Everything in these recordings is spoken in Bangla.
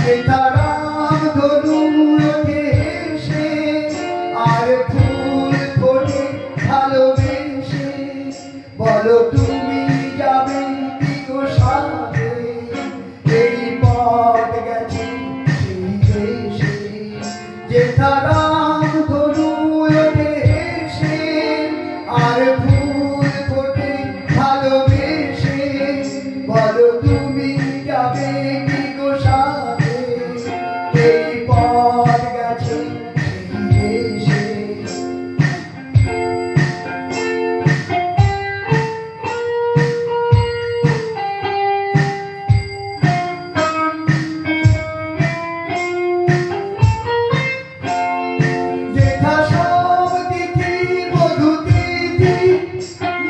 যেথারাম ধনু ওঠে হেসে আর ফুল ফোটে ভালোবেসে বলো তুমি যাবে কি গো সাথে এই পথ গেছে সেই দেশে যেথারাম ধনু ওঠে হেসে আর ফুল ফোটে ভালোবেসে বলো তুমি যাবে কি গো সাথে এই পথ গেছে সেই দেশে যেথা সব তিথি মধু তিথি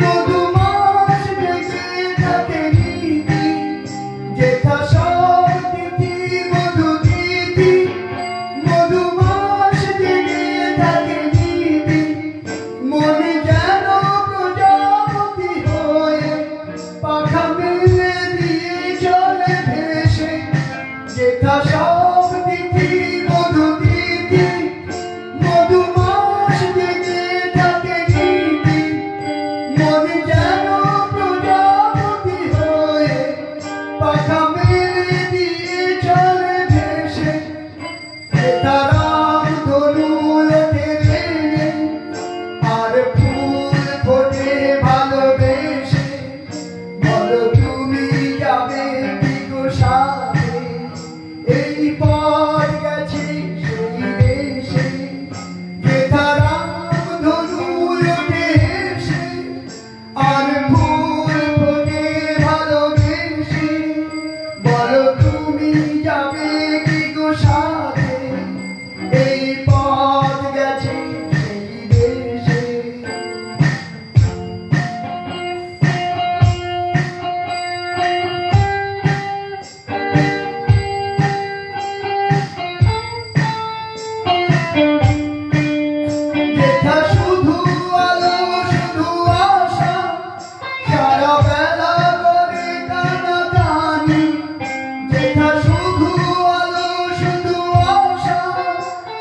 মধুমাস জেগে থাকে নীতি যেথা সব তিথি মধু তিথি মধুমাস জেগে থাকে নীতি মনে যেন প্রজাপতি হয়ে পাখা মেলে দিয়ে চলে ভেসে যেথা সব তিথি মধু তিথি মধুমাস জেগে থাকে নীতি মনে যেন প্রজাপতি হয়ে পাখা মেলে দিয়ে চলে ভেসে যেথারাম ধনু ওঠে রেগে আর ফুল ফোটে ভালোবেসে বলো তুমি যাবে কি গো সাথে এই পথ গেছে সেই দেশে যেথারাম ধনু ওঠে হেসে আর ফুল ফোটে ভালোবেসে বলো তুমি যাবে কি গো সাথে এই পথ গেছে সেই দেশে যেথা শুধু আলো শুধু আশা সারা বেলা করে কানাকানি যেথা শুধু আলো শুধু আশা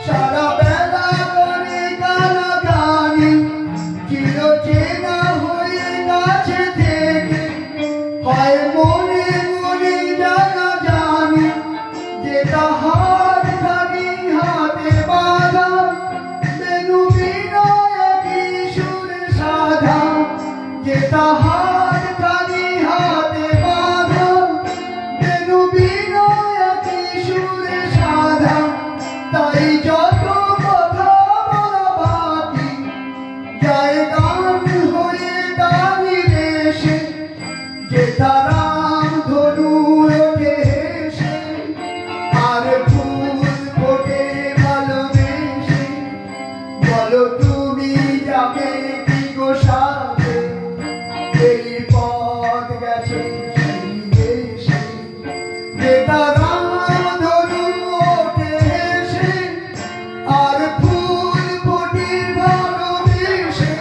সারা বেলা করে কানাকানি চিরচেনা হয়ে কাছে থেকে হয় মনে মনে জানা জানি যেথা হাত খানি হাতে বাঁধা বেনু বিনয়ী সুরে সাধা যেথা হাত খানি হাতে বাঁধা বেনু বিনয়ী সুরে সাধা তাই যত কথা বলা বাকি যায় গান হয়ে তারি দেশে যেথারাম ধনু ওঠে হেসে আর ফুল ফোটে ভালোবেসে বলো তুমি যাবে কি গো সাথে এই পথ গেছে সেই দেশে যেথারাম ধনু ওঠে হেসে আর ফুল ফোটে ভালোবেসে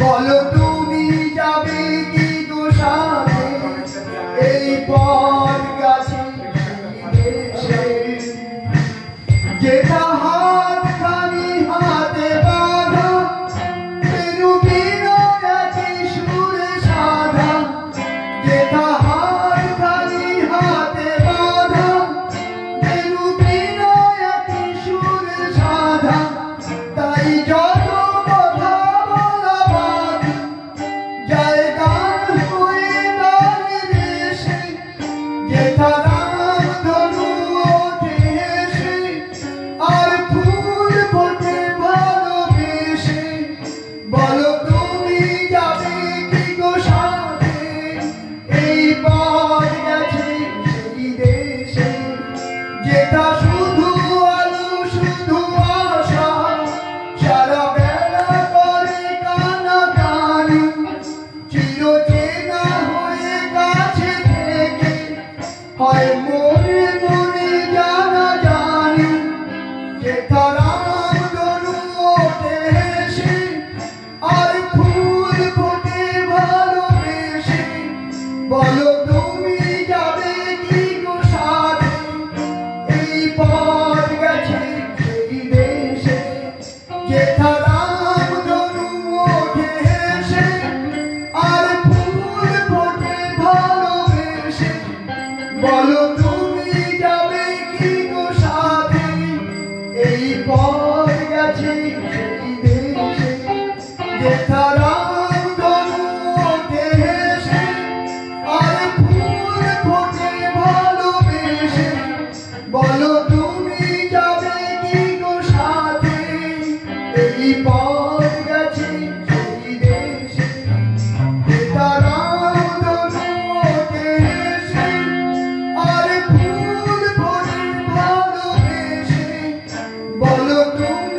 বলো তুমি যাবে কি গো সাথে এই পথ গেছে সেই দেশে যেথা হাত খানি হাতে বাঁধা বেনু বিনয়ী সুরে সাধা যেথা হাত খানি হাতে বাঁধা বেনু বিনয়ী সুরে সাধা তাই যত কথা বলা বাকি যায় গান হয়ে তারি দেশে যেথারাম ধনু ওঠে হেসে আর ফুল ফোটে ভালোবেসে বলো তুমি যাবে কি গো সাথে এই পথ গেছে সেই দেশে যেথা শুধু আলো শুধু আশা সারা বেলা করে কানাকানি চিরচেনা হয়ে কাছে থেকে হয় মনে মনে জানা জানি যেথারাম ধনু ওঠে হেসে আর ফুল ফোটে ভালোবেসে বলো তুমি যাবে কি গো সাথে বেতারাম ধনু ওঠে হেসে আর ফুল ফোটে ভালোবেসে বলো তুমি যাবে কি গো সাথে এই পথ গেছে সেই দেশে বেতারাম ধনু ওঠে হেসে আর ফুল ফোটে ভালোবেসে বলো তুমি